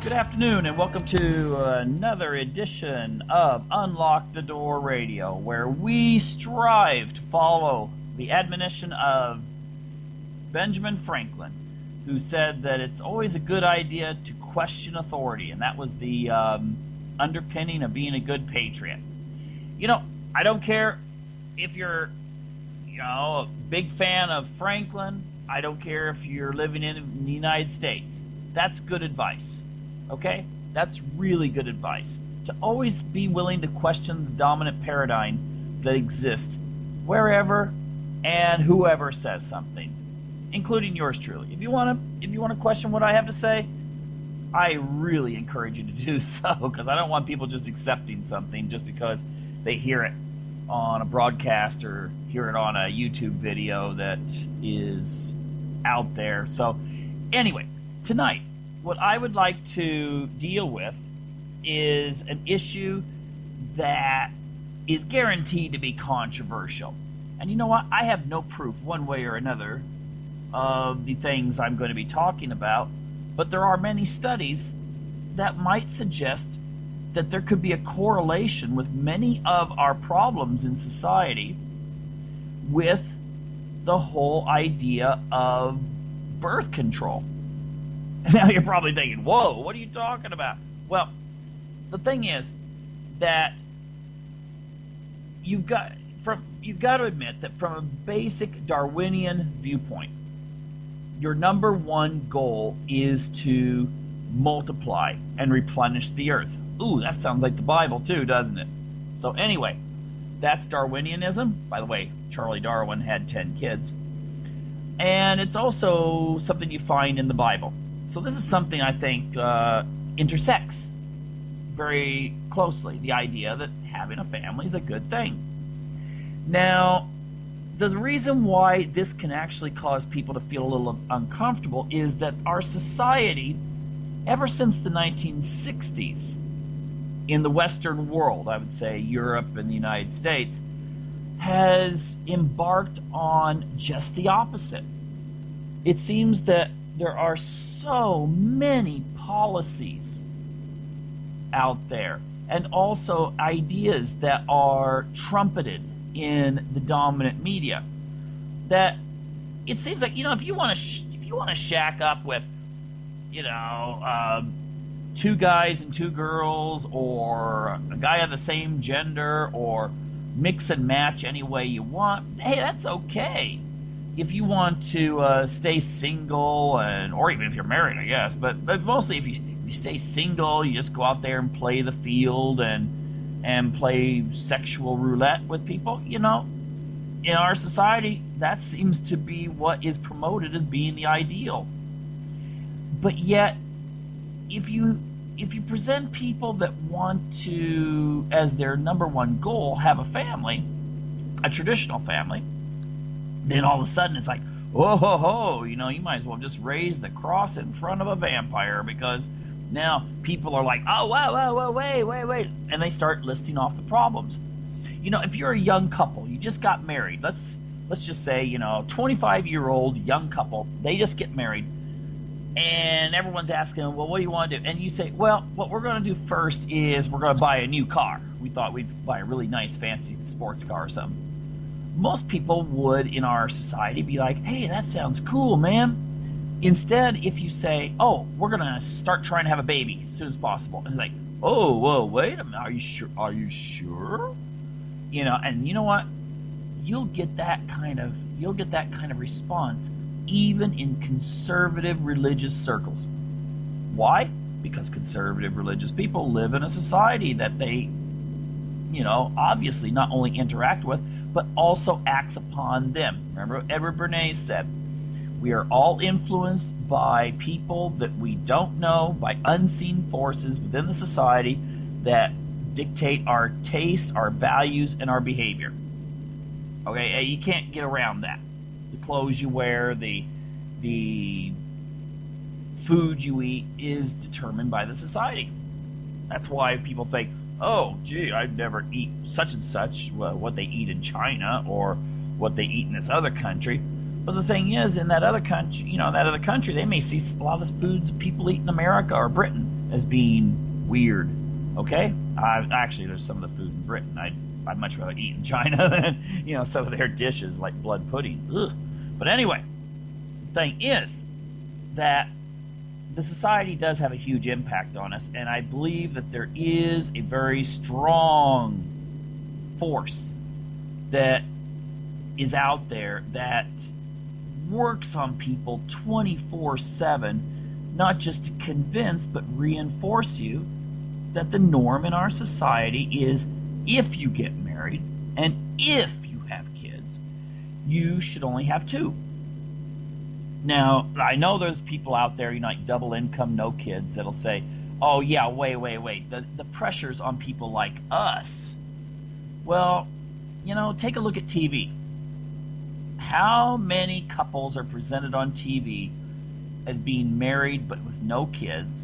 Good afternoon, and welcome to another edition of Unlock the Door Radio, where we strive to follow the admonition of Benjamin Franklin, who said that it's always a good idea to question authority, and that was the underpinning of being a good patriot. You know, I don't care if you're, a big fan of Franklin. I don't care if you're living in the United States. That's good advice. Okay? That's really good advice. To always be willing to question the dominant paradigm that exists wherever and whoever says something, including yours truly. If you want to question what I have to say, I really encourage you to do so, because I don't want people just accepting something just because they hear it on a broadcast or hear it on a YouTube video that is out there. So anyway, tonight, what I would like to deal with is an issue that is guaranteed to be controversial. And you know what? I have no proof one way or another of the things I'm going to be talking about, but there are many studies that might suggest that there could be a correlation with many of our problems in society with the whole idea of birth control. Now you're probably thinking, whoa, what are you talking about? Well, the thing is that you've got to admit that from a basic Darwinian viewpoint, your number one goal is to multiply and replenish the earth. Ooh, that sounds like the Bible too, doesn't it? So anyway, that's Darwinianism. By the way, Charlie Darwin had 10 kids. And it's also something you find in the Bible. So this is something I think intersects very closely, the idea that having a family is a good thing. Now, the reason why this can actually cause people to feel a little uncomfortable is that our society, ever since the 1960s, in the Western world, I would say Europe and the United States, has embarked on just the opposite. It seems that there are so many policies out there and also ideas that are trumpeted in the dominant media that it seems like, if you want to shack up with, two guys and two girls, or a guy of the same gender, or mix and match any way you want, hey, that's okay. If you want to stay single, or even if you're married, I guess, but mostly if you stay single, you just go out there and play the field and play sexual roulette with people. In our society, that seems to be what is promoted as being the ideal. But yet, if you present people that want to, as their number one goal, have a family, a traditional family, then all of a sudden it's like, oh ho ho, you might as well just raise the cross in front of a vampire, because now people are like, oh wow, wait, and they start listing off the problems. If you're a young couple, you just got married, let's just say, 25-year-old young couple, they just get married, and everyone's asking them, well, what do you want to do? And you say, well, what we're going to do first is we're going to buy a new car. We thought we'd buy a really nice fancy sports car or something. Most people would in our society be like, hey, that sounds cool, man. Instead, if you say, oh, we're going to start trying to have a baby as soon as possible, and it's like, oh, whoa, wait a minute, are you sure? And you know what? You'll get that kind of response even in conservative religious circles. Why? Because conservative religious people live in a society that they, obviously not only interact with, but also acts upon them. Remember what Edward Bernays said? We are all influenced by people that we don't know, by unseen forces within the society that dictate our tastes, our values, and our behavior. Okay, you can't get around that. The clothes you wear, the food you eat is determined by the society. That's why people think, oh, gee, I'd never eat such and such, what they eat in China or what they eat in this other country. But the thing is, in that other country, they may see a lot of the foods people eat in America or Britain. as being weird. Okay? Actually, there's some of the food in Britain I'd much rather eat in China than, some of their dishes like blood pudding. Ugh. But anyway, the thing is that the society does have a huge impact on us, and I believe that there is a very strong force that is out there that works on people 24/7, not just to convince but reinforce you that the norm in our society is, if you get married and if you have kids, you should only have two. Now, I know there's people out there, like double income, no kids, that'll say, oh yeah, wait, the pressure's on people like us. Well, take a look at TV. How many couples are presented on TV as being married but with no kids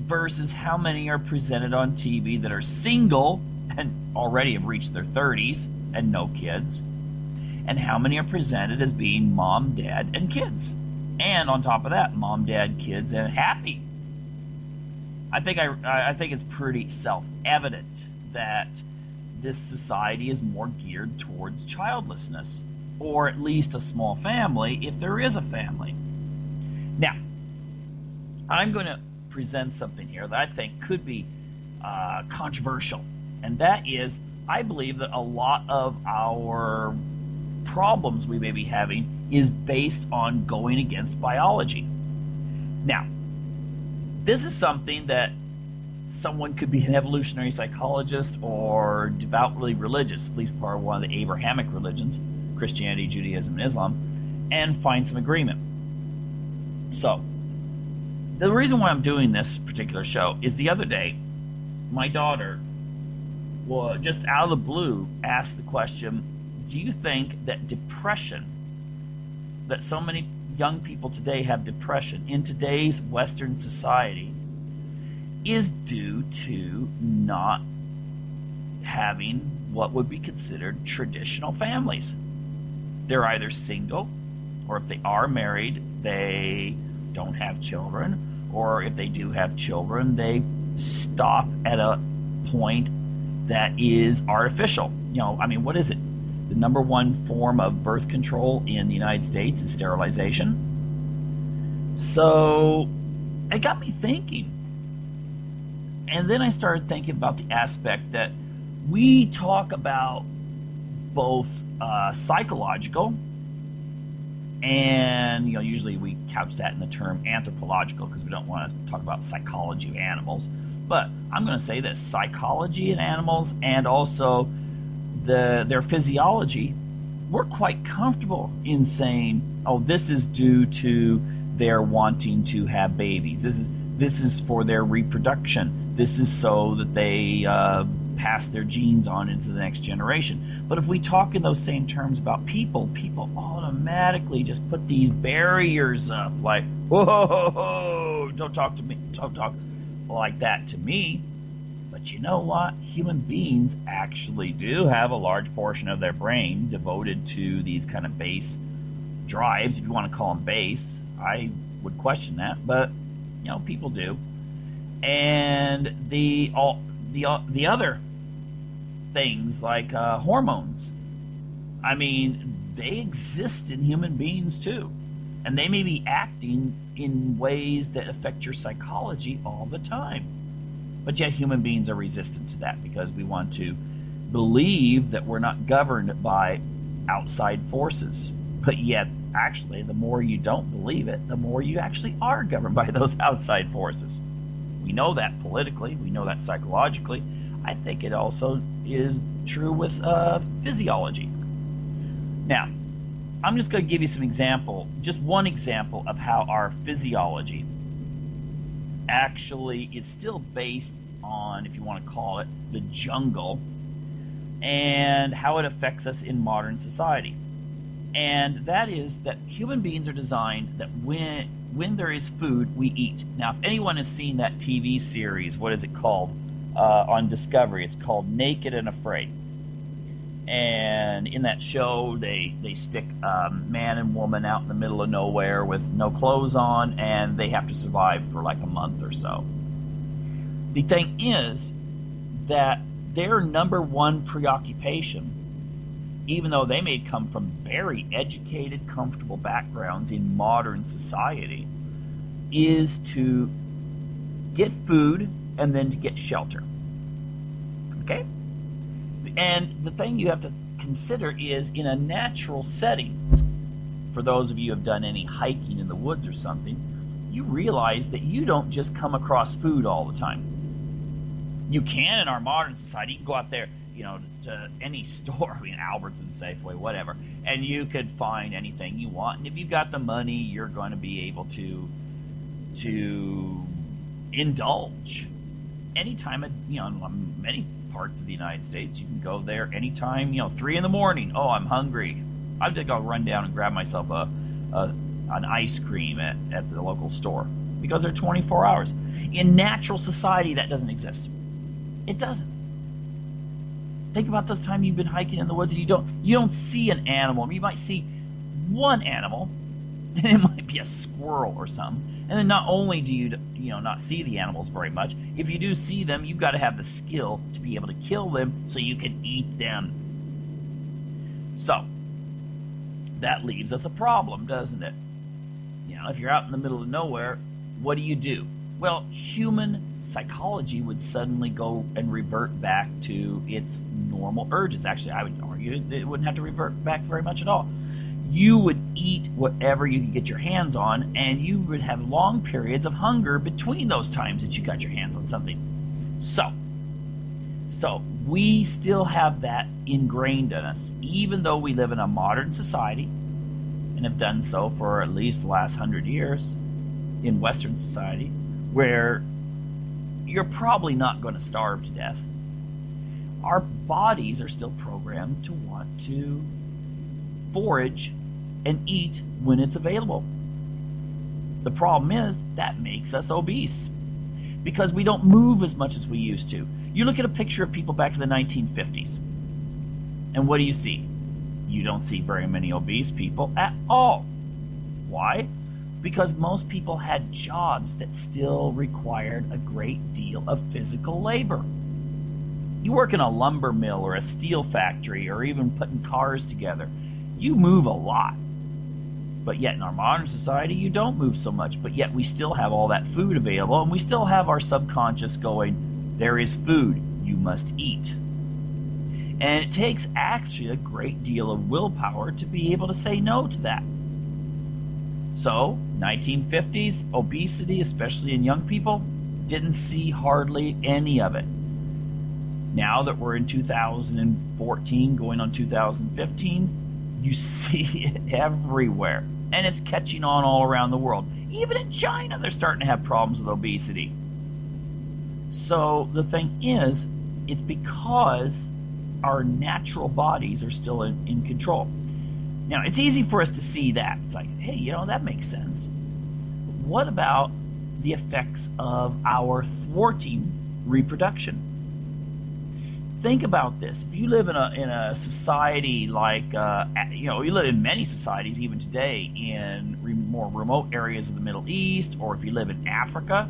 versus how many are presented on TV that are single and already have reached their 30s and no kids, and how many are presented as being mom, dad, and kids, and on top of that, mom, dad, kids, and happy. I think it's pretty self-evident that this society is more geared towards childlessness, or at least a small family if there is a family. Now, I'm going to present something here that I think could be controversial, and that is, I believe that a lot of our problems we may be having is based on going against biology. Now, this is something that someone could be an evolutionary psychologist or devoutly religious, at least part of one of the Abrahamic religions, Christianity, Judaism, and Islam, and find some agreement. So, the reason why I'm doing this particular show is the other day, my daughter, just out of the blue, asked the question, do you think that depression, that so many young people today have depression in today's Western society, is due to not having what would be considered traditional families? They're either single, or if they are married, they don't have children, or if they do have children, they stop at a point that is artificial. What is it? The number one form of birth control in the United States is sterilization. So it got me thinking. And then I started thinking about the aspect that we talk about both psychological and, usually we couch that in the term anthropological because we don't want to talk about psychology of animals. But I'm going to say this, psychology in animals and also their physiology, we're quite comfortable in saying, oh, this is due to their wanting to have babies. This is for their reproduction. This is so that they pass their genes on into the next generation. But if we talk in those same terms about people automatically just put these barriers up, like, whoa, don't talk to me, don't talk like that to me. But you know what? Human beings actually do have a large portion of their brain devoted to these kind of base drives, if you want to call them base. I would question that, but people do. And the other things like hormones, they exist in human beings too, and they may be acting in ways that affect your psychology all the time. But yet human beings are resistant to that because we want to believe that we're not governed by outside forces. But yet, actually, the more you don't believe it, the more you actually are governed by those outside forces. We know that politically. We know that psychologically. I think it also is true with physiology. Now, I'm just going to give you just one example of how our physiology actually is still based on, if you want to call it, the jungle, and how it affects us in modern society. And that is that human beings are designed that when there is food, we eat. Now, if anyone has seen that TV series, what is it called, on Discovery, it's called Naked and Afraid. And in that show, they stick man and woman out in the middle of nowhere with no clothes on, and they have to survive for like a month or so. The thing is that their number one preoccupation, even though they may come from very educated, comfortable backgrounds in modern society, is to get food and then to get shelter. Okay? And the thing you have to consider is, in a natural setting, for those of you who have done any hiking in the woods or something, you realize that you don't just come across food all the time. You can in our modern society. You can go out there, to any store, Albertsons, Safeway, whatever, and you could find anything you want. And if you've got the money, you're going to be able to indulge anytime. Many parts of the United States, you can go there anytime. 3 in the morning. Oh, I'm hungry. I think I'll run down and grab myself an ice cream at the local store, because they're 24 hours. In natural society, that doesn't exist. It doesn't. Think about those times you've been hiking in the woods and you don't see an animal. You might see one animal, and it might be a squirrel or something. And then not only do you not see the animals very much, if you do see them, you've got to have the skill to be able to kill them so you can eat them. So that leaves us a problem, doesn't it? If you're out in the middle of nowhere, what do? Well, human psychology would suddenly go and revert back to its normal urges. Actually, I would argue it wouldn't have to revert back very much at all. You would eat whatever you could get your hands on, and you would have long periods of hunger between those times that you got your hands on something. So we still have that ingrained in us, even though we live in a modern society and have done so for at least the last 100 years in Western society, where you're probably not going to starve to death. Our bodies are still programmed to want to forage and eat when it's available. The problem is that makes us obese because we don't move as much as we used to. You look at a picture of people back to the 1950s, and what do you see? You don't see very many obese people at all. Why? Because most people had jobs that still required a great deal of physical labor. You work in a lumber mill or a steel factory or even putting cars together. You move a lot. But yet in our modern society, you don't move so much. But yet we still have all that food available, and we still have our subconscious going, there is food, you must eat. And it takes actually a great deal of willpower to be able to say no to that. So, 1950s, obesity, especially in young people, didn't see hardly any of it. Now that we're in 2014, going on 2015, you see it everywhere. And it's catching on all around the world. Even in China, they're starting to have problems with obesity. So the thing is, it's because our natural bodies are still in control. Now, it's easy for us to see that. It's like, hey, that makes sense. But what about the effects of our thwarting reproduction? Think about this. If you live in a society like, you live in many societies even today in more remote areas of the Middle East, or if you live in Africa,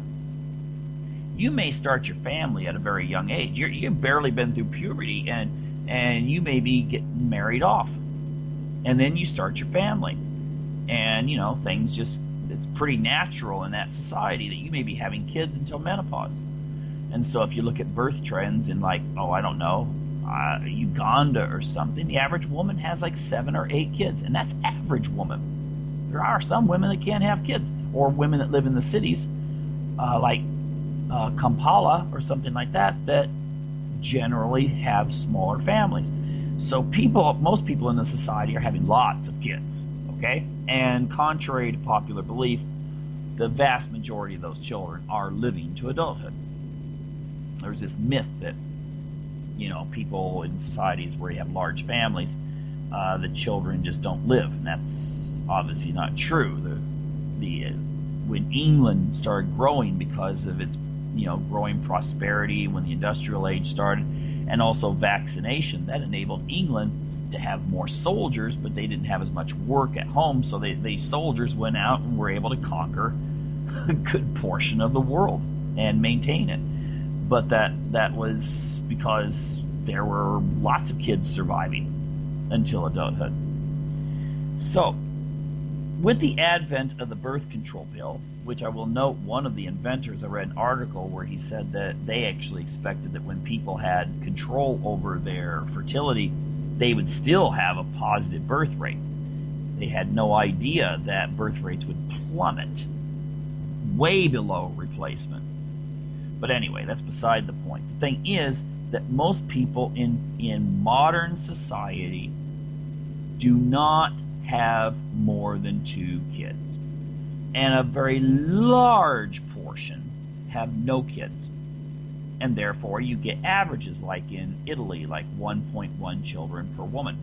you may start your family at a very young age. You've barely been through puberty, and you may be getting married off. And then you start your family. And, things it's pretty natural in that society that you may be having kids until menopause. And so if you look at birth trends in Uganda or something, the average woman has 7 or 8 kids. And that's average woman. There are some women that can't have kids. Or women that live in the cities, like Kampala or something like that generally have smaller families. So most people in the society are having lots of kids, okay? And contrary to popular belief, the vast majority of those children are living to adulthood. There's this myth that, people in societies where you have large families, the children just don't live, and that's obviously not true. When England started growing because of its growing prosperity, when the industrial age started, and also vaccination. That enabled England to have more soldiers, but they didn't have as much work at home, so these soldiers went out and were able to conquer a good portion of the world and maintain it. But that was because there were lots of kids surviving until adulthood. So, with the advent of the birth control pill, which I will note, one of the inventors, I read an article where he said that they actually expected that when people had control over their fertility, they would still have a positive birth rate. They had no idea that birth rates would plummet way below replacement. But anyway, that's beside the point. The thing is that most people in modern society do not have more than 2 kids. And a very large portion have no kids. And therefore you get averages like in Italy, like 1.1 children per woman.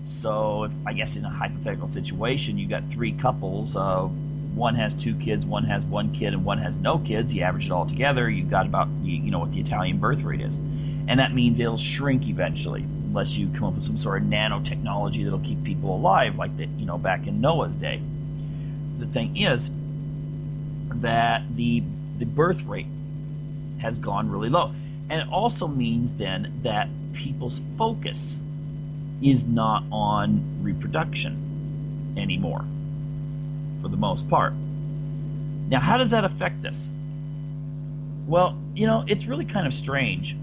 So I guess in a hypothetical situation, you got 3 couples, one has 2 kids, one has 1 kid, and one has no kids. You average it all together, you've got about, you know what the Italian birth rate is. And that means it'll shrink eventually, unless you come up with some sort of nanotechnology that'll keep people alive, like back in Noah's day. The thing is that the birth rate has gone really low. And it also means then that people's focus is not on reproduction anymore, for the most part. Now, how does that affect us? Well, it's really kind of strange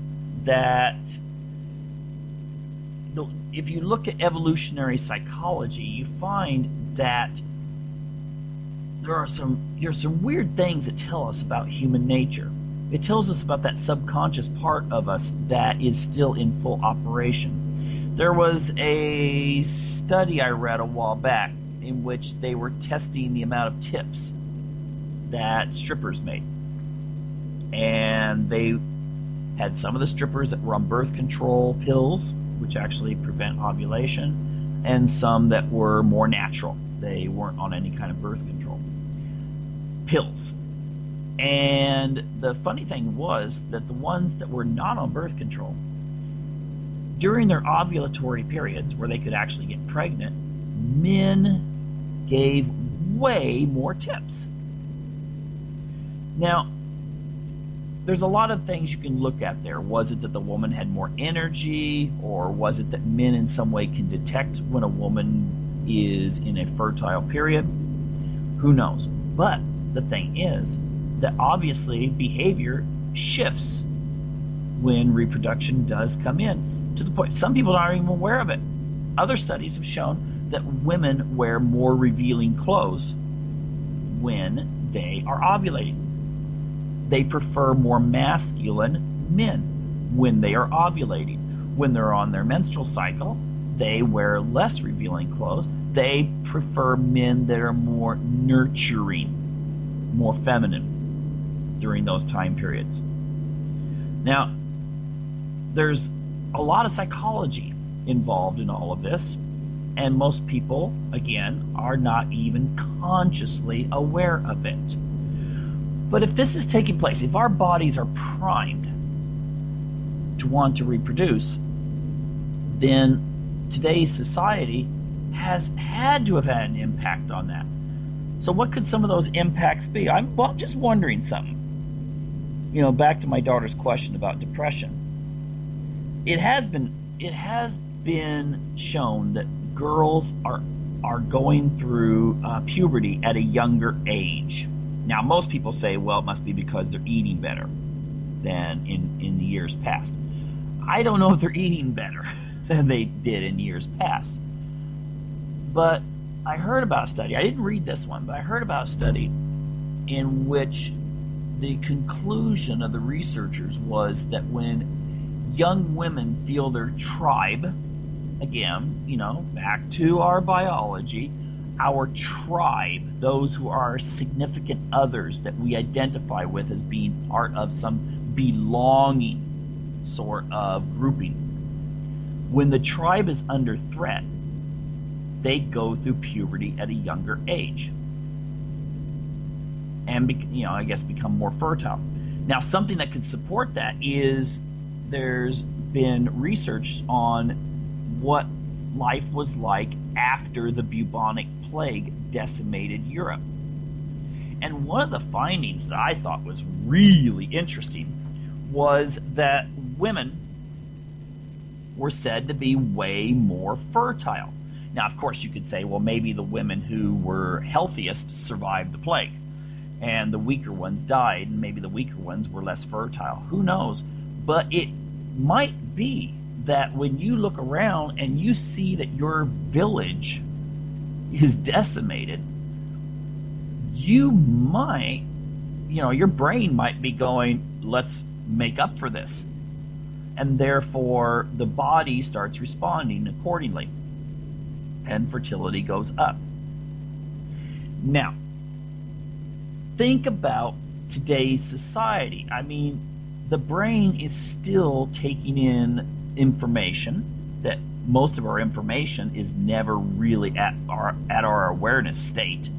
that if you look at evolutionary psychology, you find that there are some weird things that tell us about human nature. It tells us about that subconscious part of us that is still in full operation. There was a study I read a while back in which they were testing the amount of tips that strippers made. And they had some of the strippers that were on birth control pills, which actually prevent ovulation, and some that were more natural. They weren't on any kind of birth control pills. And the funny thing was that the ones that were not on birth control, during their ovulatory periods where they could actually get pregnant, men gave way more tips. Now, there's a lot of things you can look at there. Was it that the woman had more energy, or was it that men in some way can detect when a woman is in a fertile period? Who knows? But the thing is that obviously behavior shifts when reproduction does come in, to the point some people aren't even aware of it. Other studies have shown that women wear more revealing clothes when they are ovulating. They prefer more masculine men when they are ovulating. When they're on their menstrual cycle, they wear less revealing clothes. They prefer men that are more nurturing, more feminine during those time periods. Now, there's a lot of psychology involved in all of this, and most people, again, are not even consciously aware of it. But if this is taking place, if our bodies are primed to want to reproduce, then today's society has had to have had an impact on that. So what could some of those impacts be? I'm just wondering something. Back to my daughter's question about depression. It has been shown that girls are going through puberty at a younger age. Now, most people say, well, it must be because they're eating better than in the years past. I don't know if they're eating better than they did in years past. But I heard about a study. I didn't read this one, but I heard about a study in which the conclusion of the researchers was that when young women feel their tribe, again, back to our biology, our tribe, those who are significant others that we identify with as being part of some belonging sort of grouping. When the tribe is under threat, they go through puberty at a younger age and, I guess become more fertile. Now, something that could support that is there's been research on what life was like after the bubonic plague decimated Europe. And one of the findings that I thought was really interesting was that women were said to be way more fertile. Now, of course, you could say, well, maybe the women who were healthiest survived the plague, and the weaker ones died, and maybe the weaker ones were less fertile. Who knows? But it might be that when you look around and you see that your village is decimated, you might, your brain might be going, let's make up for this. And therefore, the body starts responding accordingly, and fertility goes up. Now, think about today's society. I mean, the brain is still taking in information that most of our information is never really at our awareness state.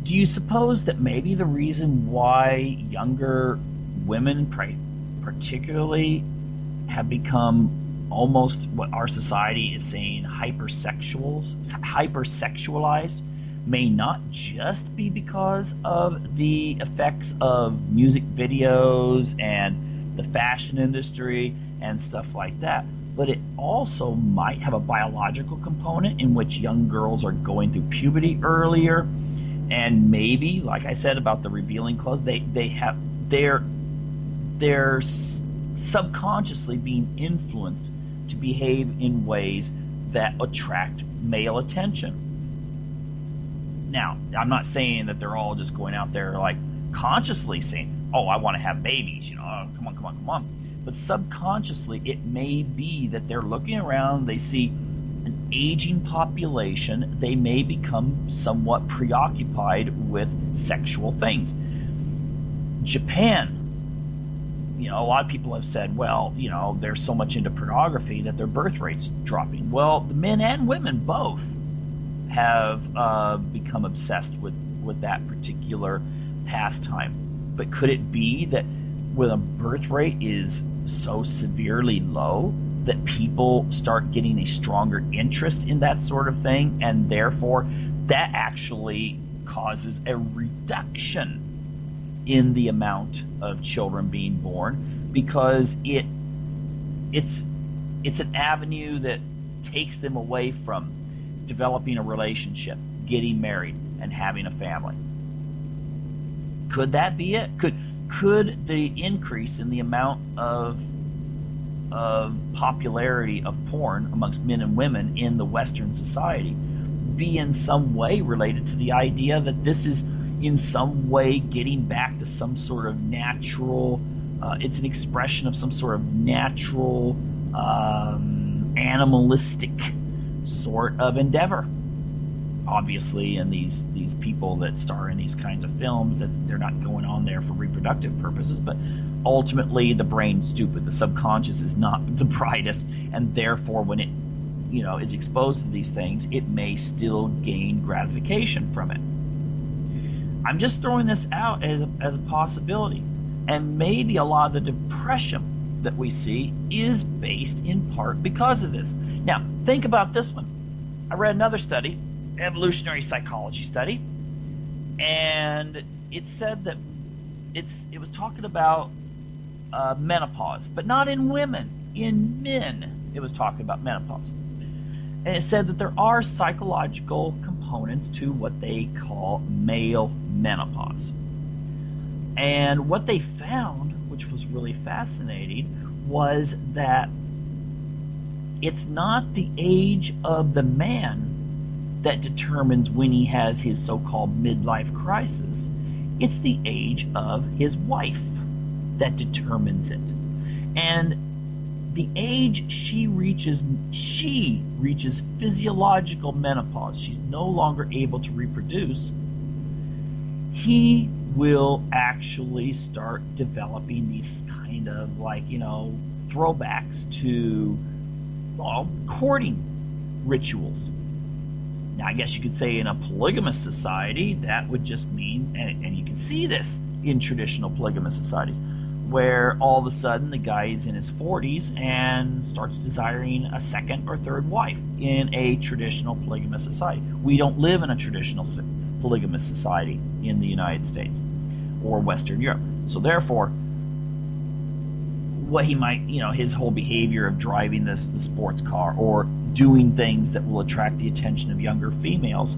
Do you suppose that maybe the reason why younger women particularly have become almost what our society is saying hypersexualized may not just be because of the effects of music videos and the fashion industry and stuff like that, but it also might have a biological component in which young girls are going through puberty earlier, and maybe, like I said about the revealing clothes, they're subconsciously being influenced to behave in ways that attract male attention. Now, I'm not saying that they're all just going out there like consciously saying, oh, I want to have babies, come on. But subconsciously, it may be that they're looking around, they see an aging population, they may become somewhat preoccupied with sexual things. Japan, a lot of people have said, well, they're so much into pornography that their birth rate's dropping. Well, the men and women both have become obsessed with that particular pastime. But could it be that when a birth rate is so severely low that people start getting a stronger interest in that sort of thing, and therefore that actually causes a reduction in the amount of children being born, because it's an avenue that takes them away from developing a relationship, getting married, and having a family? Could that be it? Could the increase in the amount of popularity of porn amongst men and women in the Western society be in some way related to the idea that this is in some way getting back to some sort of natural, it's an expression of some sort of natural, animalistic sort of endeavor? Obviously, and these people that star in these kinds of films, that they're not going on there for reproductive purposes, but ultimately the brain's stupid. The subconscious is not the brightest, and therefore when it is exposed to these things, it may still gain gratification from it. I'm just throwing this out as a possibility, and maybe a lot of the depression that we see is based in part because of this. Now, think about this one. I read another study, evolutionary psychology study, and it said that it was talking about menopause, but not in women, in men. It was talking about menopause, and it said that there are psychological components to what they call male menopause. And what they found, which was really fascinating, was that it's not the age of the man that determines when he has his so-called midlife crisis. It's the age of his wife that determines it. And the age she reaches physiological menopause, she's no longer able to reproduce, he will actually start developing these kind of throwbacks to courting rituals. Now, I guess you could say in a polygamous society, that would just mean, and you can see this in traditional polygamous societies, where all of a sudden the guy is in his 40s and starts desiring a second or third wife in a traditional polygamous society. We don't live in a traditional polygamous society in the United States or Western Europe. So therefore, what he might, his whole behavior of driving the sports car or doing things that will attract the attention of younger females,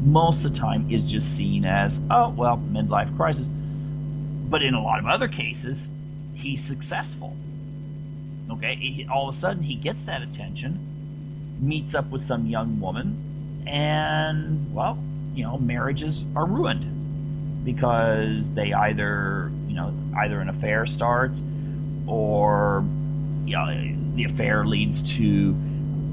most of the time is just seen as, oh, well, midlife crisis. But in a lot of other cases, he's successful. Okay, all of a sudden he gets that attention, meets up with some young woman, and, well, marriages are ruined because they either an affair starts, or the affair leads to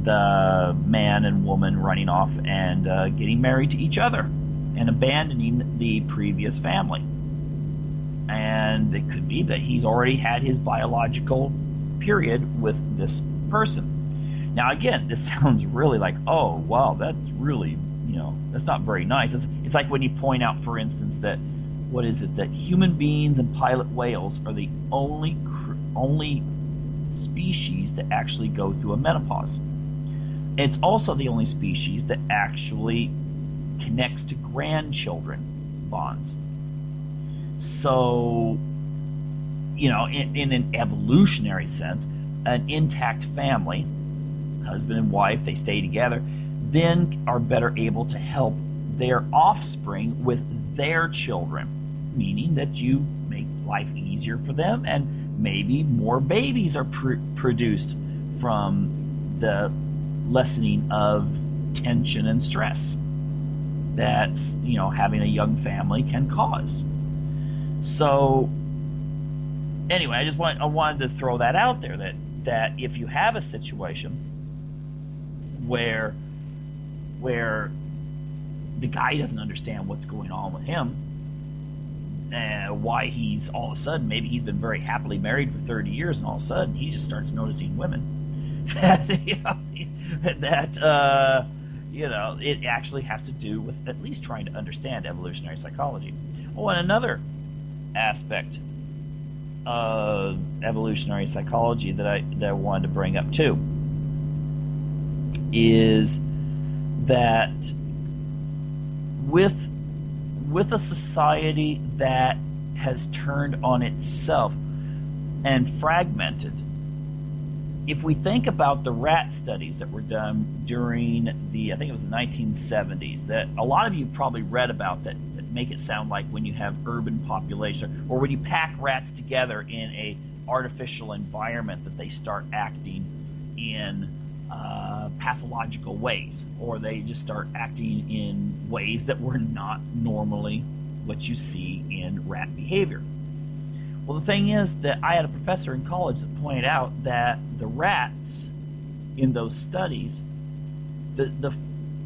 the man and woman running off and getting married to each other and abandoning the previous family. And it could be that he's already had his biological period with this person. Now, again, this sounds really like, oh, wow, that's really, that's not very nice. It's like when you point out, for instance, that, what is it, that human beings and pilot whales are the only species that actually go through a menopause. It's also the only species that actually connects to grandchildren bonds. So, in an evolutionary sense, an intact family, husband and wife, they stay together, then are better able to help their offspring with their children, meaning that you make life easier for them, and maybe more babies are produced from the lessening of tension and stress that having a young family can cause. So anyway, I wanted to throw that out there, that if you have a situation where the guy doesn't understand what's going on with him, why he's all of a sudden, maybe he's been very happily married for 30 years, and all of a sudden he just starts noticing women that it actually has to do with at least trying to understand evolutionary psychology. Oh, and another aspect of evolutionary psychology that I wanted to bring up too is that with a society that has turned on itself and fragmented, if we think about the rat studies that were done during I think it was the 1970s, that a lot of you probably read about, that make it sound like when you have urban population, or when you pack rats together in a artificial environment, that they start acting in pathological ways, or they just start acting in ways that were not normally what you see in rat behavior. Well, the thing is that I had a professor in college that pointed out that the rats in those studies, the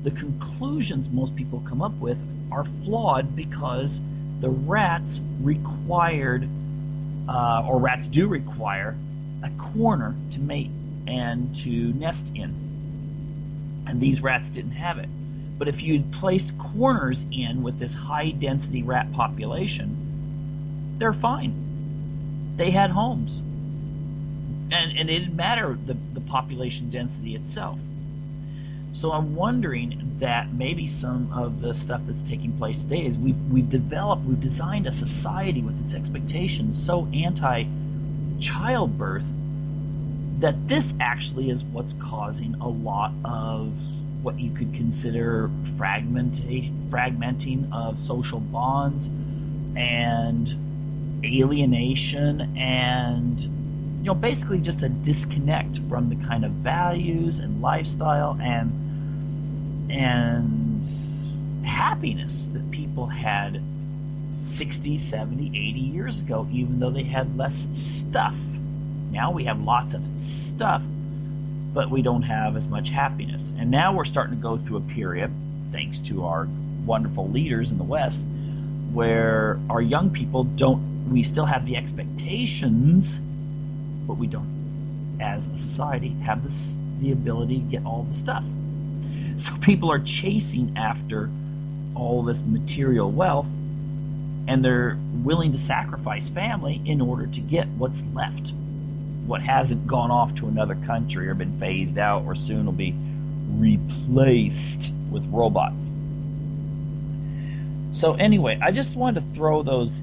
conclusions most people come up with are flawed, because the rats required, or rats do require, a corner to mate and to nest in. And these rats didn't have it. But if you'd placed corners in with this high-density rat population, they're fine. They had homes. And it didn't matter the population density itself. So I'm wondering that maybe some of the stuff that's taking place today is we've designed a society with its expectations so anti-childbirth that this actually is what's causing a lot of what you could consider fragmenting of social bonds and alienation, and basically just a disconnect from the kind of values and lifestyle and happiness that people had 60, 70, 80 years ago, even though they had less stuff. Now we have lots of stuff, but we don't have as much happiness. And now we're starting to go through a period, thanks to our wonderful leaders in the West, where our young people we still have the expectations, but we don't, as a society, have the ability to get all the stuff. So people are chasing after all this material wealth, and they're willing to sacrifice family in order to get what's left, what hasn't gone off to another country or been phased out or soon will be replaced with robots. So anyway, I just wanted to throw those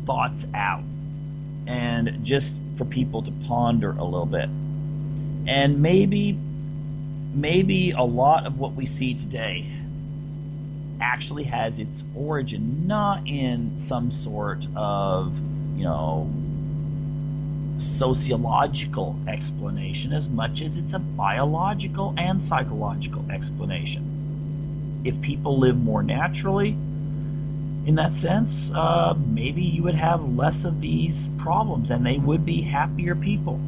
thoughts out, and just for people to ponder a little bit. And maybe a lot of what we see today actually has its origin not in some sort of, sociological explanation as much as it's a biological and psychological explanation. If people live more naturally, in that sense, maybe you would have less of these problems and they would be happier people.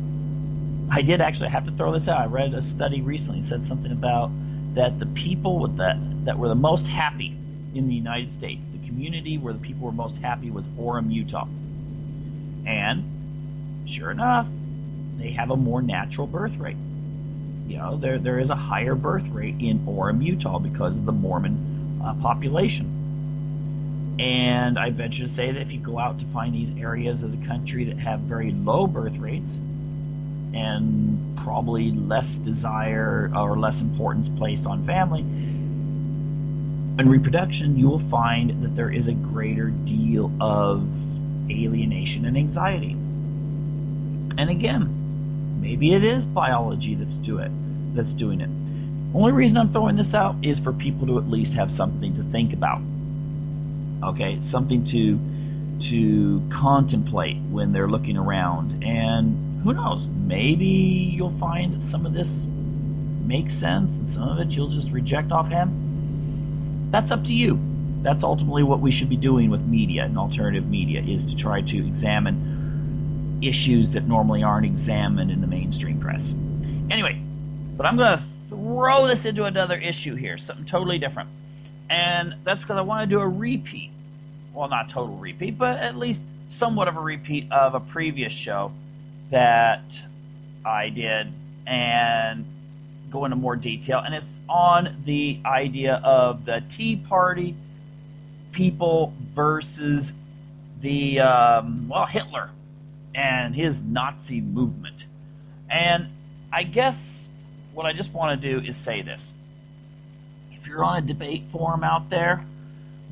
I did actually have to throw this out. I read a study recently that said something about that the people that were the most happy in the United States, the community where the people were most happy was Orem, Utah. And sure enough, they have a more natural birth rate. There is a higher birth rate in Orem, Utah because of the Mormon population. And I venture to say that if you go out to find these areas of the country that have very low birth rates and probably less desire or less importance placed on family and reproduction, you will find that there is a greater deal of alienation and anxiety. And again, maybe it is biology that's doing it. Only reason I'm throwing this out is for people to at least have something to think about. Okay, something to contemplate when they're looking around. And who knows, maybe you'll find some of this makes sense and some of it you'll just reject offhand. That's up to you. That's ultimately what we should be doing with media and alternative media, is to try to examine issues that normally aren't examined in the mainstream press. Anyway, but I'm going to throw this into another issue here, something totally different. And that's because I want to do a repeat. Well, not total repeat, but at least somewhat of a repeat of a previous show that I did and go into more detail. And it's on the idea of the Tea Party people versus the, Hitler and his Nazi movement. And I guess what I just want to do is say this. If you're on a debate forum out there,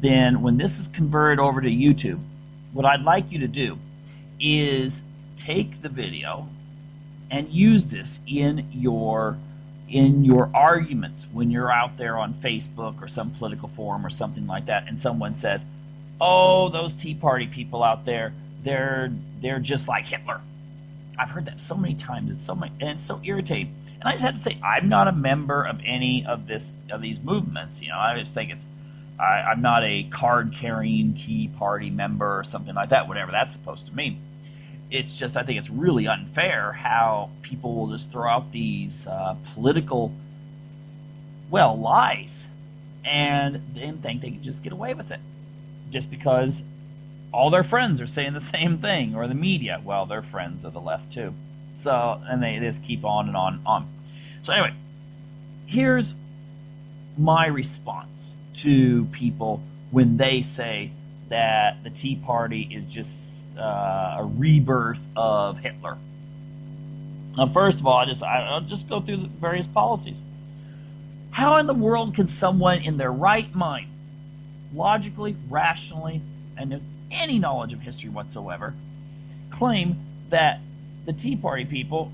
then when this is converted over to YouTube, what I'd like you to do is take the video and use this in your arguments when you're out there on Facebook or some political forum or something like that, and someone says, "Oh, those Tea Party people out there, they're just like Hitler." I've heard that so many times. It's so irritating. And I just have to say, I'm not a member of any of these movements. I just think I'm not a card-carrying Tea Party member or something like that, whatever that's supposed to mean. It's just, I think it's really unfair how people will just throw out these political, lies and then think they can just get away with it just because all their friends are saying the same thing, or the media. Well, their friends are the left too. So, and they just keep on and on and on. So anyway, here's my response to people when they say that the Tea Party is just a rebirth of Hitler. Now, first of all, I'll just go through the various policies. How in the world can someone in their right mind, logically, rationally, and with any knowledge of history whatsoever, claim that the Tea Party people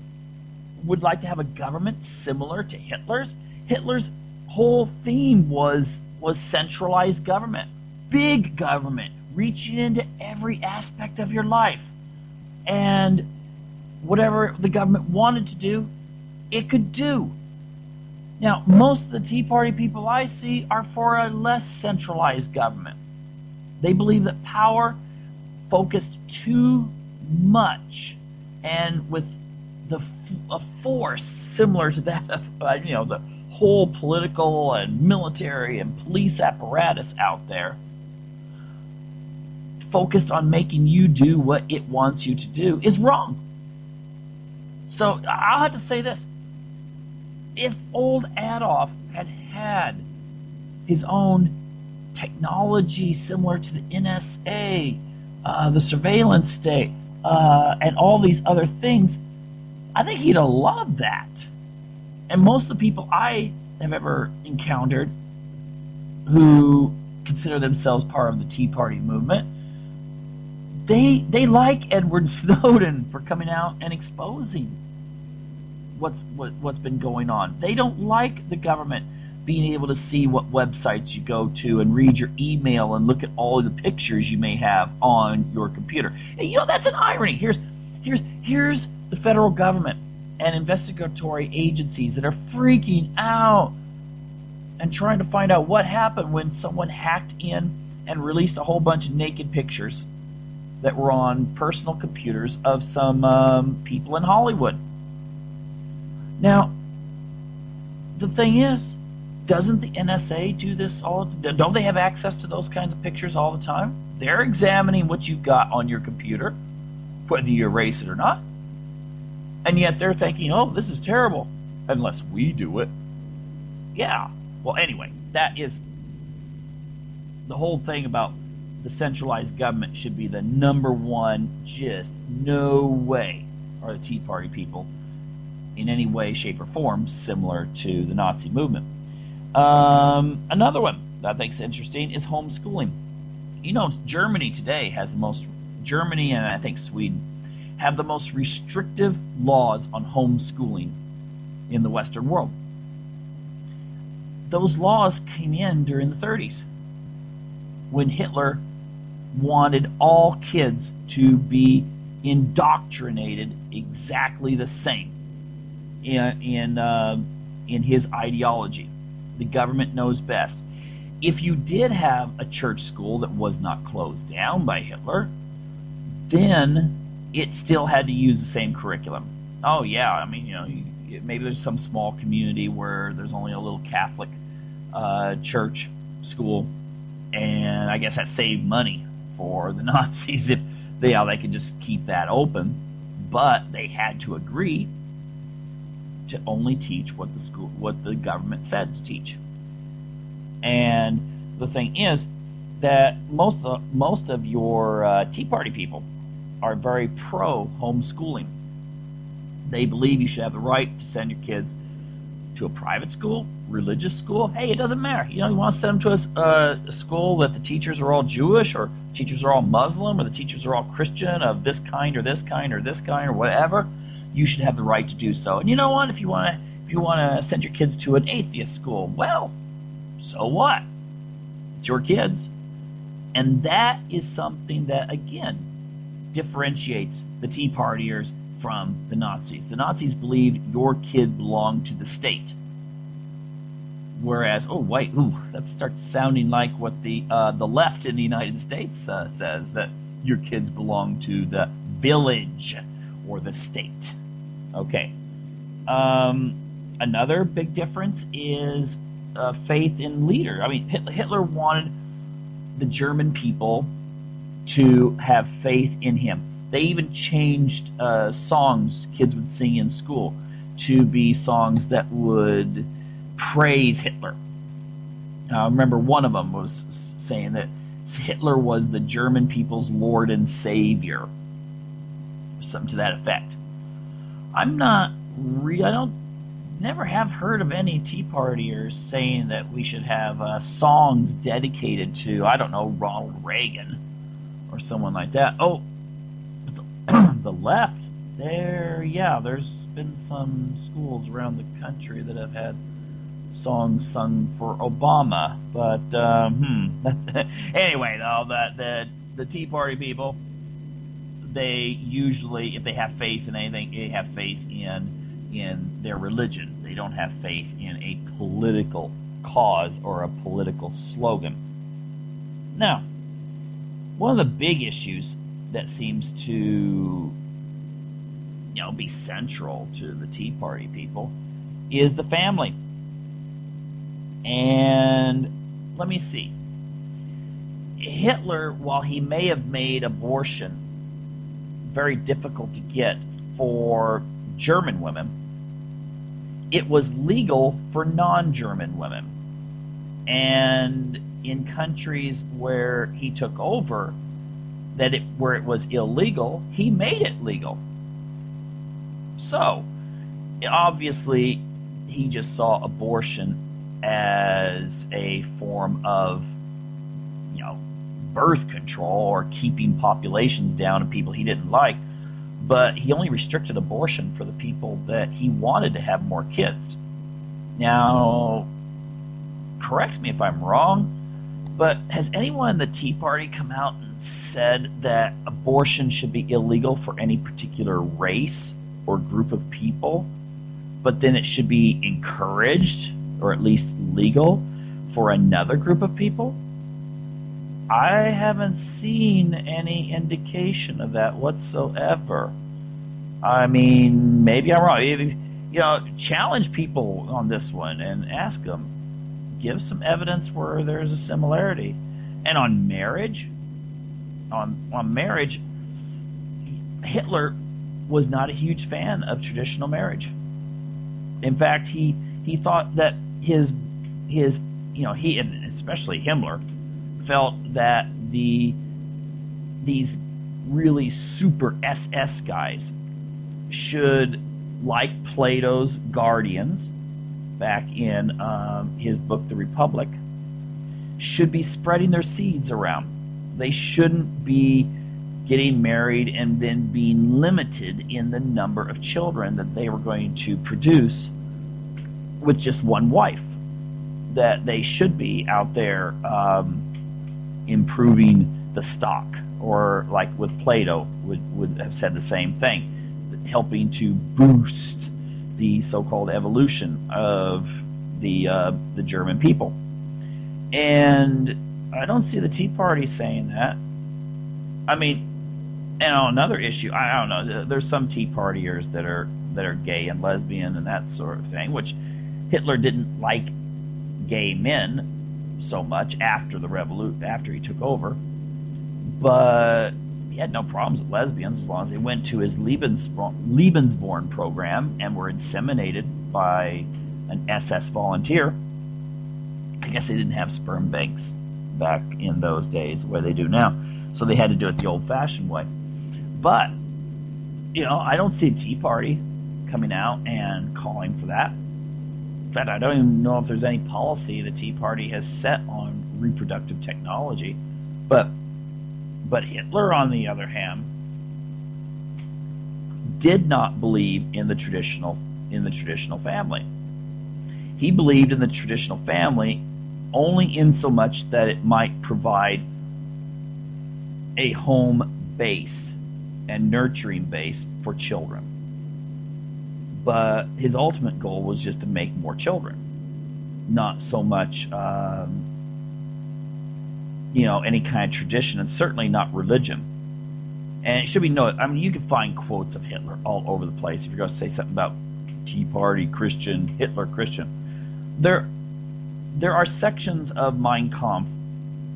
would like to have a government similar to Hitler's? Hitler's whole theme was centralized government, big government, reaching into every aspect of your life. And whatever the government wanted to do, it could do. Now, most of the Tea Party people I see are for a less centralized government. They believe that power focused too much and with a force similar to that of the whole political and military and police apparatus out there, focused on making you do what it wants you to do, is wrong. So I'll have to say this. If old Adolf had his own technology similar to the NSA, the surveillance state, and all these other things, I think he'd have loved that. And most of the people I have ever encountered who consider themselves part of the Tea Party movement, they like Edward Snowden for coming out and exposing what's been going on. They don't like the government being able to see what websites you go to and read your email and look at all of the pictures you may have on your computer. And, that's an irony. Here's the federal government and investigatory agencies that are freaking out and trying to find out what happened when someone hacked in and released a whole bunch of naked pictures that were on personal computers of some people in Hollywood. Now, the thing is, doesn't the NSA do this all? Don't they have access to those kinds of pictures all the time? They're examining what you've got on your computer, whether you erase it or not. And yet they're thinking, oh, this is terrible, unless we do it. Yeah. Well, anyway, that is the whole thing about the centralized government should be the number one. Just no way are the Tea Party people in any way, shape, or form similar to the Nazi movement. Another one that I think is interesting is homeschooling. Germany today has Germany and I think Sweden have the most restrictive laws on homeschooling in the Western world. Those laws came in during the 30s when Hitler wanted all kids to be indoctrinated exactly the same in his ideology. The government knows best. If you did have a church school that was not closed down by Hitler, then it still had to use the same curriculum. Oh yeah, maybe there's some small community where there's only a little Catholic church school, and I guess that saved money for the Nazis if they could just keep that open. But they had to agree to only teach what the government said to teach. And the thing is that most of your Tea Party people are very pro homeschooling. They believe you should have the right to send your kids to a private school, religious school. Hey, it doesn't matter. You want to send them to a school that the teachers are all Jewish, or teachers are all Muslim, or the teachers are all Christian of this kind or this kind or this kind or whatever. You should have the right to do so. And you know what? If you want to send your kids to an atheist school, well, so what? It's your kids. And that is something that, again, differentiates the Tea Partiers from the Nazis. The Nazis believed your kid belonged to the state. Whereas, that starts sounding like what the left in the United States says, that your kids belong to the village or the state. Okay. Another big difference is faith in leader. Hitler wanted the German people to have faith in him. They even changed songs kids would sing in school to be songs that would praise Hitler. I remember one of them was saying that Hitler was the German people's Lord and Savior, or something to that effect. Never have heard of any Tea Partiers saying that we should have songs dedicated to, Ronald Reagan or someone like that. Oh, the left, there's been some schools around the country that have had songs sung for Obama, but anyway, though, the Tea Party people, they usually, if they have faith in anything, they have faith in their religion. They don't have faith in a political cause or a political slogan. Now, one of the big issues that seems to be central to the Tea Party people is the family. And let me see. Hitler, while he may have made abortion very difficult to get for German women, it was legal for non-German women. And in countries where he took over, where it was illegal, he made it legal. So, obviously, he just saw abortion as a form of, birth control or keeping populations down of people he didn't like. But he only restricted abortion for the people that he wanted to have more kids. Now, correct me if I'm wrong, but has anyone in the Tea Party come out and said that abortion should be illegal for any particular race or group of people, but then it should be encouraged, or at least legal, for another group of people? I haven't seen any indication of that whatsoever. I mean, maybe I'm wrong. Challenge people on this one and ask them. Give some evidence where there's a similarity. And on marriage, Hitler was not a huge fan of traditional marriage. In fact, he thought that he and especially Himmler felt that these really super SS guys should, like Plato's guardians back in his book The Republic, should be spreading their seeds around. They shouldn't be getting married and then being limited in the number of children that they were going to produce with just one wife. That they should be out there improving the stock, or like with Plato would have said the same thing, helping to boost the so-called evolution of the German people. And I don't see the Tea Party saying that. I mean, and on another issue, I don't know. There's some Tea Partiers that are gay and lesbian and that sort of thing, which Hitler didn't like gay men so much after the revolution, after he took over, but he had no problems with lesbians as long as they went to his Lebensborn program and were inseminated by an SS volunteer. I guess they didn't have sperm banks back in those days where they do now, so they had to do it the old-fashioned way. But I don't see a Tea Party coming out and calling for that. In fact, I don't even know if there's any policy the Tea Party has set on reproductive technology. But Hitler, on the other hand, did not believe in the traditional family. He believed in the traditional family only in so much that it might provide a home base and nurturing base for children. But his ultimate goal was just to make more children, not so much, any kind of tradition, and certainly not religion. And it should be noted, I mean, you can find quotes of Hitler all over the place. If you're going to say something about Tea Party, Christian, Hitler, Christian, there are sections of Mein Kampf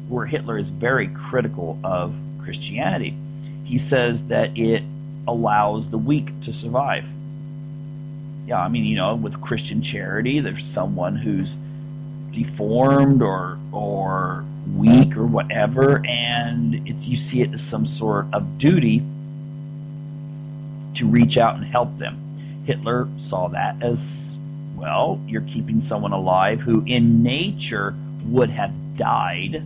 where Hitler is very critical of Christianity. He says that it allows the weak to survive. Yeah, I mean, with Christian charity, there's someone who's deformed or weak or whatever, and you see it as some sort of duty to reach out and help them. Hitler saw that as, well, you're keeping someone alive who in nature would have died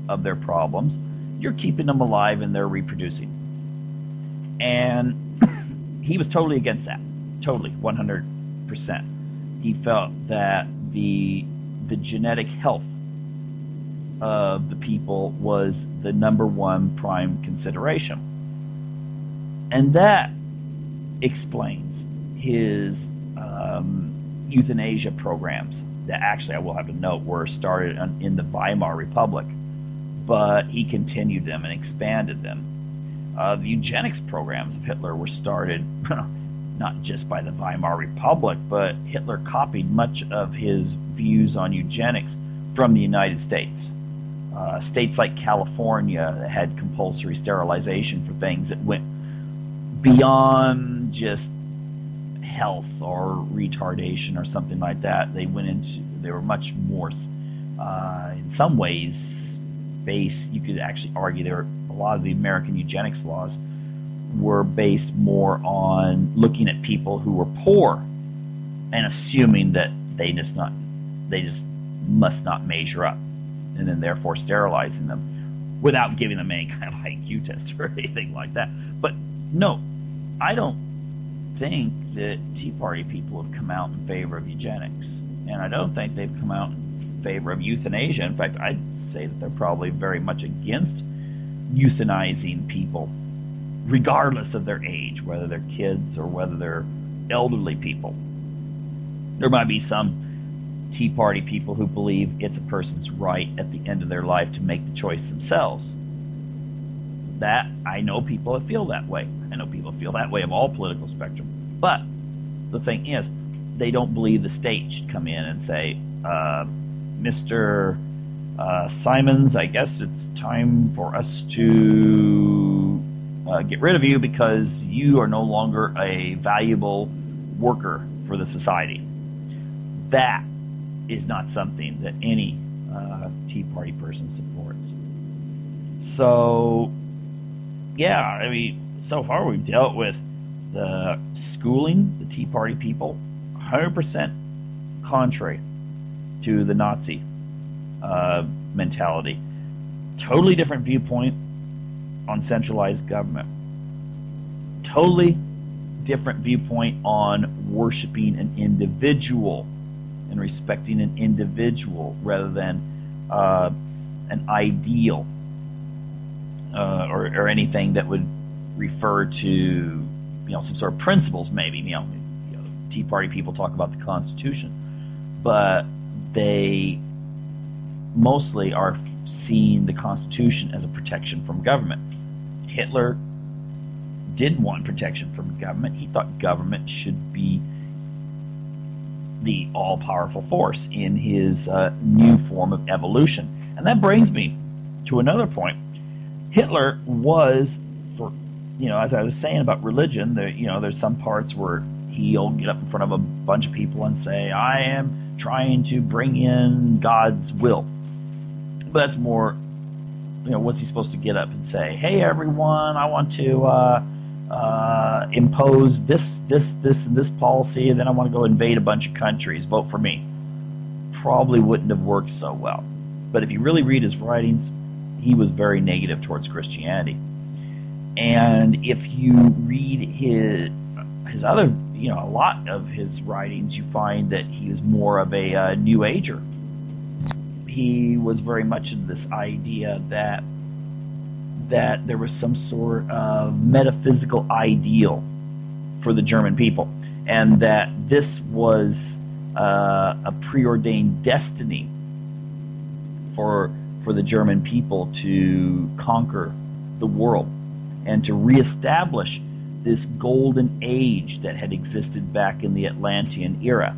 of their problems. You're keeping them alive and they're reproducing. And he was totally against that. Totally, 100%. He felt that the genetic health of the people was the number one prime consideration. And that explains his euthanasia programs that actually, I will have to note, were started in the Weimar Republic, but he continued them and expanded them. The eugenics programs of Hitler were started not just by the Weimar Republic, but Hitler copied much of his views on eugenics from the United States. States like California that had compulsory sterilization for things that went beyond just health or retardation or something like that. They were much more in some ways you could actually argue a lot of the American eugenics laws were based more on looking at people who were poor and assuming that they just must not measure up, and then therefore sterilizing them without giving them any kind of IQ test or anything like that. But no, I don't think that Tea Party people have come out in favor of eugenics, and I don't think they've come out in favor of euthanasia. In fact, I'd say that they're probably very much against euthanizing people, regardless of their age, whether they're kids or whether they're elderly people. There might be some Tea Party people who believe it's a person's right at the end of their life to make the choice themselves. That, I know people that feel that way. I know people feel that way of all political spectrum. But the thing is, they don't believe the state should come in and say, Mr. Simons, I guess it's time for us to get rid of you because you are no longer a valuable worker for the society. That is not something that any Tea Party person supports. So, yeah, I mean, so far we've dealt with the schooling, the Tea Party people, 100% contrary to the Nazi mentality. Totally different viewpoint on centralized government. Totally different viewpoint on worshiping an individual and respecting an individual rather than an ideal or anything that would refer to some sort of principles. Maybe Tea Party people talk about the Constitution, but they mostly are seeing the Constitution as a protection from government. Hitler didn't want protection from government. He thought government should be the all-powerful force in his new form of evolution. And that brings me to another point. Hitler was, as I was saying about religion, there's some parts where he'll get up in front of a bunch of people and say, I am trying to bring in God's will. But that's more, what's he supposed to get up and say? Hey, everyone, I want to impose this, and this policy, and then I want to go invade a bunch of countries. Vote for me. Probably wouldn't have worked so well. But if you really read his writings, he was very negative towards Christianity. And if you read his other, a lot of his writings, you find that he was more of a New Ager. He was very much in this idea that there was some sort of metaphysical ideal for the German people, and that this was a preordained destiny for the German people to conquer the world and to reestablish this golden age that had existed back in the Atlantean era.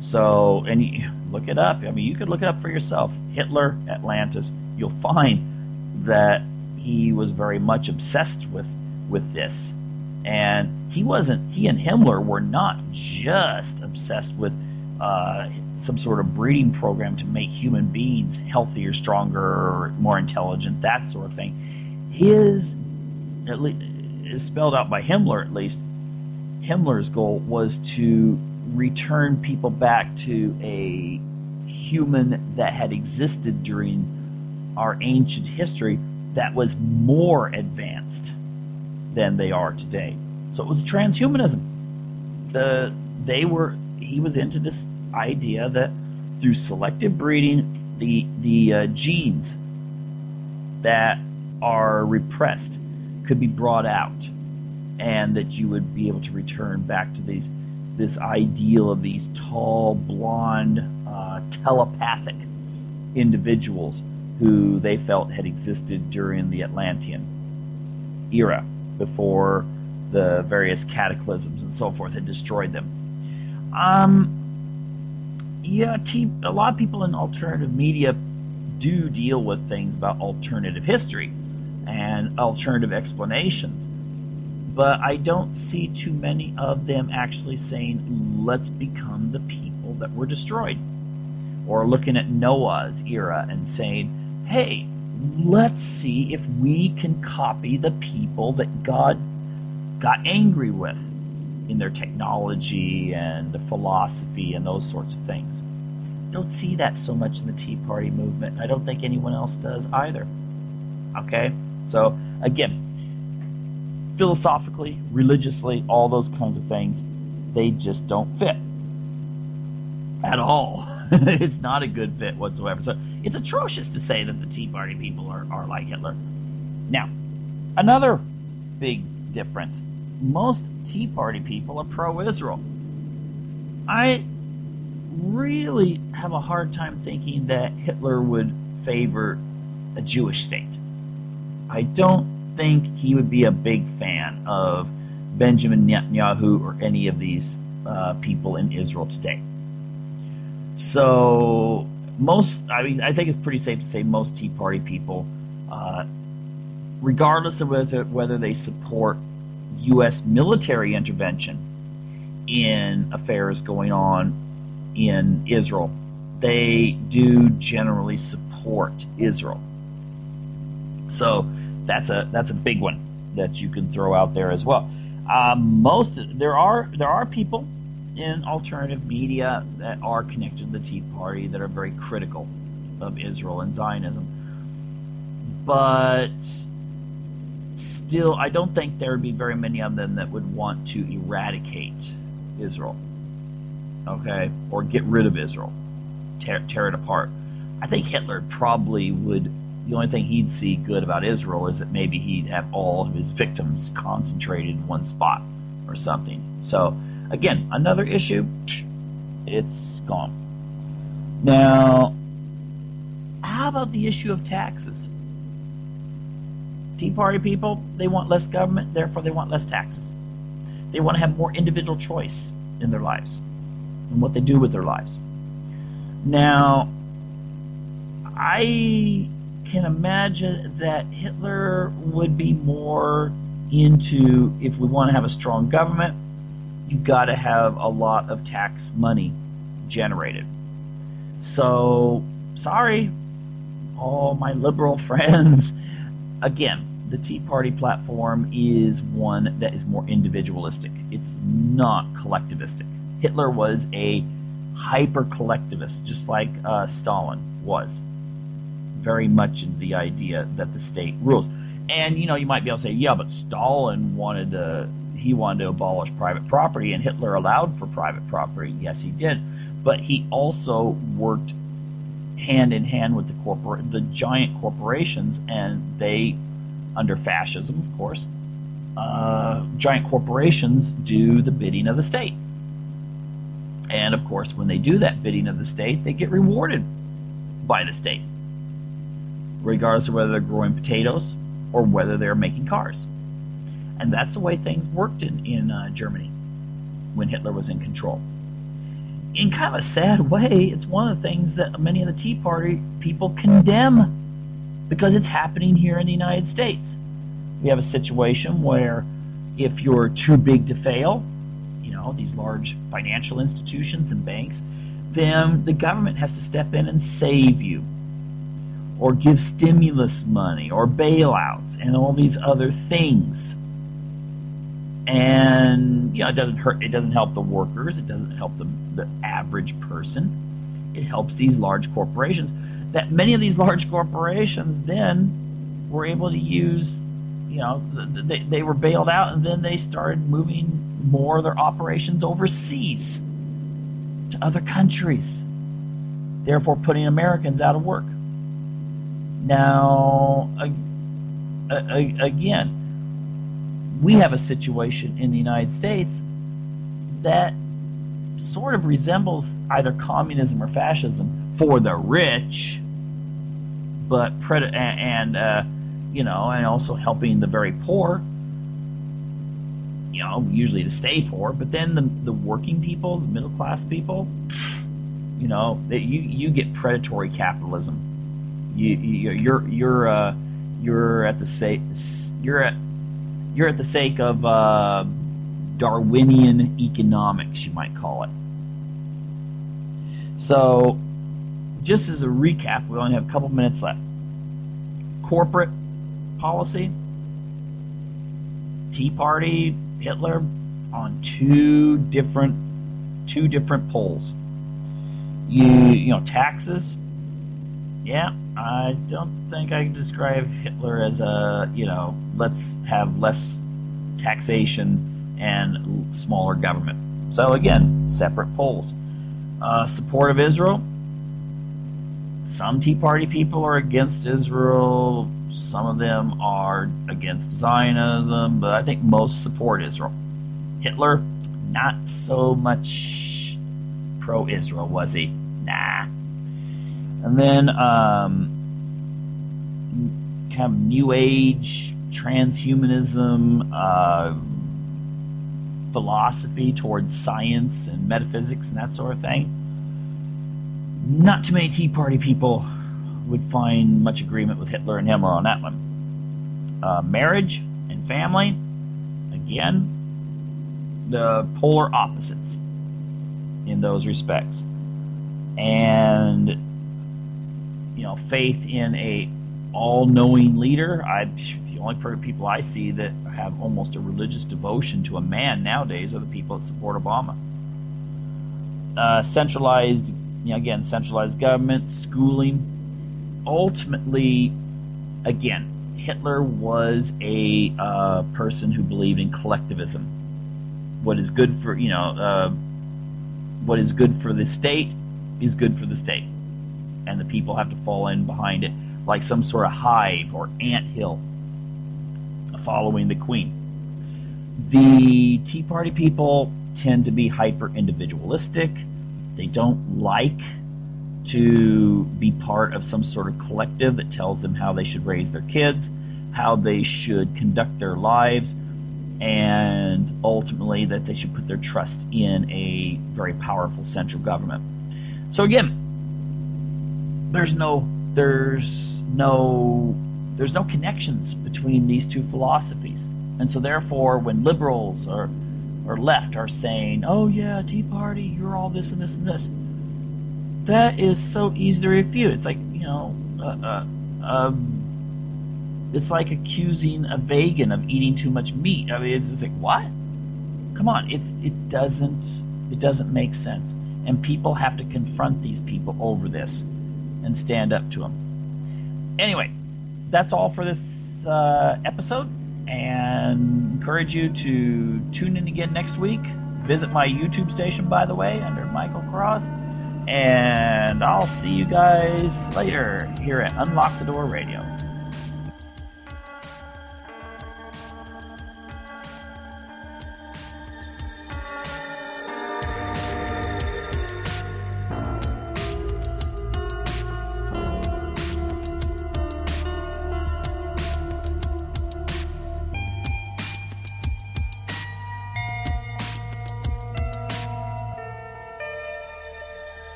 So, and you look it up. I mean, you could look it up for yourself. Hitler, Atlantis. You'll find that he was very much obsessed with this. And he and Himmler were not just obsessed with some sort of breeding program to make human beings healthier, stronger, more intelligent, that sort of thing. His, at least, is spelled out by Himmler at least, Himmler's goal was to return people back to a human that had existed during our ancient history that was more advanced than they are today. So it was transhumanism. He was into this idea that through selective breeding, the genes that are repressed could be brought out, and that you would be able to return back to this ideal of these tall, blonde, telepathic individuals who they felt had existed during the Atlantean era, before the various cataclysms and so forth had destroyed them. A lot of people in alternative media do deal with things about alternative history and alternative explanations, but I don't see too many of them actually saying, let's become the people that were destroyed, or looking at Noah's era and saying, hey, let's see if we can copy the people that God got angry with in their technology and the philosophy and those sorts of things. Don't see that so much in the Tea Party movement. I don't think anyone else does either. Okay? So, again, philosophically, religiously, all those kinds of things, they just don't fit at all. It's not a good fit whatsoever. So it's atrocious to say that the Tea Party people are like Hitler. Now, another big difference. Most Tea Party people are pro-Israel. I really have a hard time thinking that Hitler would favor a Jewish state. I don't think he would be a big fan of Benjamin Netanyahu or any of these people in Israel today. So I think it's pretty safe to say most Tea Party people, regardless of whether they support U.S. military intervention in affairs going on in Israel, they do generally support Israel. So that's a big one that you can throw out there as well. There are people in alternative media that are connected to the Tea Party that are very critical of Israel and Zionism, but still, I don't think there would be very many of them that would want to eradicate Israel, okay, or get rid of Israel, tear it apart. I think Hitler probably would. The only thing he'd see good about Israel is that maybe he'd have all of his victims concentrated in one spot or something. So, again, another issue, it's gone. Now, how about the issue of taxes? Tea Party people, they want less government, therefore they want less taxes. They want to have more individual choice in their lives and what they do with their lives. Now, I can imagine that Hitler would be more into, if we want to have a strong government, you've got to have a lot of tax money generated. So, sorry, all my liberal friends. Again, the Tea Party platform is one that is more individualistic. It's not collectivistic. Hitler was a hyper-collectivist, just like Stalin was. Very much in the idea that the state rules. And, you might be able to say, yeah, but Stalin wanted to abolish private property, and Hitler allowed for private property. Yes, he did. But he also worked hand in hand with the giant corporations, and they, under fascism, of course, giant corporations do the bidding of the state. And, of course, when they do that bidding of the state, they get rewarded by the state, regardless of whether they're growing potatoes or whether they're making cars. And that's the way things worked in Germany when Hitler was in control. In kind of a sad way, it's one of the things that many of the Tea Party people condemn because it's happening here in the United States. We have a situation where if you're too big to fail, these large financial institutions and banks, then the government has to step in and save you, or give stimulus money, or bailouts, and all these other things. And it doesn't help the workers, it doesn't help the average person. It helps these large corporations. That many of these large corporations then were able to use, they were bailed out, and then they started moving more of their operations overseas to other countries, therefore putting Americans out of work. Now, again, we have a situation in the United States that sort of resembles either communism or fascism for the rich, but and also helping the very poor. Usually to stay poor, but then the working people, the middle class people, you get predatory capitalism. You're at the sake of Darwinian economics, you might call it. So just as a recap, we only have a couple minutes left. Corporate policy, Tea Party, Hitler, on two different poles. You know, taxes. Yeah, I don't think I can describe Hitler as let's have less taxation and smaller government. So again, separate poles. Support of Israel. Some Tea Party people are against Israel. Some of them are against Zionism, but I think most support Israel. Hitler, not so much pro-Israel, was he? Nah. And then kind of New Age, transhumanism, philosophy towards science and metaphysics and that sort of thing. Not too many Tea Party people would find much agreement with Hitler and Himmler on that one. Marriage and family, again, the polar opposites in those respects. And, you know, faith in a all-knowing leader. The only people I see that have almost a religious devotion to a man nowadays are the people that support Obama. Centralized government, schooling. Ultimately, again, Hitler was a person who believed in collectivism. What is good for the state is good for the state, and the people have to fall in behind it like some sort of hive or anthill following the queen. The Tea Party people tend to be hyper-individualistic. They don't like to be part of some sort of collective that tells them how they should raise their kids, how they should conduct their lives, and ultimately that they should put their trust in a very powerful central government. So again, there's no connections between these two philosophies. And so therefore, when liberals or left are saying, oh yeah, Tea Party, you're all this and this and this, that is so easy to refute. It's like, it's like accusing a vegan of eating too much meat. I mean, it's just like, what? Come on, it doesn't make sense. And people have to confront these people over this and stand up to them. Anyway, that's all for this episode, and encourage you to tune in again next week. Visit my YouTube station, by the way, under Michael Cross, and I'll see you guys later here at Unlock the Door Radio.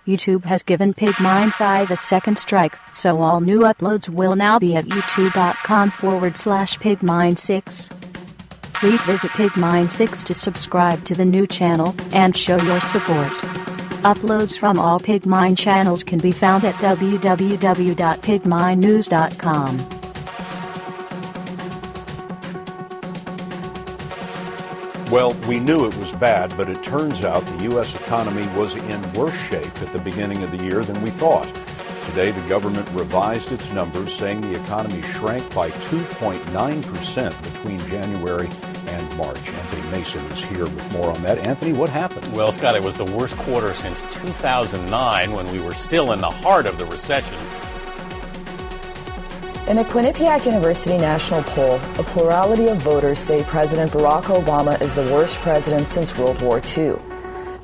YouTube has given Pigmine5 a second strike, so all new uploads will now be at youtube.com/Pigmine6. Please visit Pigmine6 to subscribe to the new channel and show your support. Uploads from all Pigmine channels can be found at www.pigminenews.com. Well, we knew it was bad, but it turns out the U.S. economy was in worse shape at the beginning of the year than we thought. Today, the government revised its numbers, saying the economy shrank by 2.9% between January and March. Anthony Mason is here with more on that. Anthony, what happened? Well, Scott, it was the worst quarter since 2009, when we were still in the heart of the recession. In a Quinnipiac University national poll, a plurality of voters say President Barack Obama is the worst president since World War II.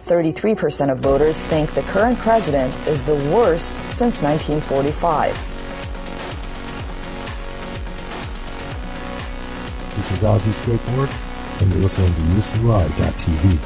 33% of voters think the current president is the worst since 1945. This is Ozzy Skateboard, and you're listening to UCY.tv.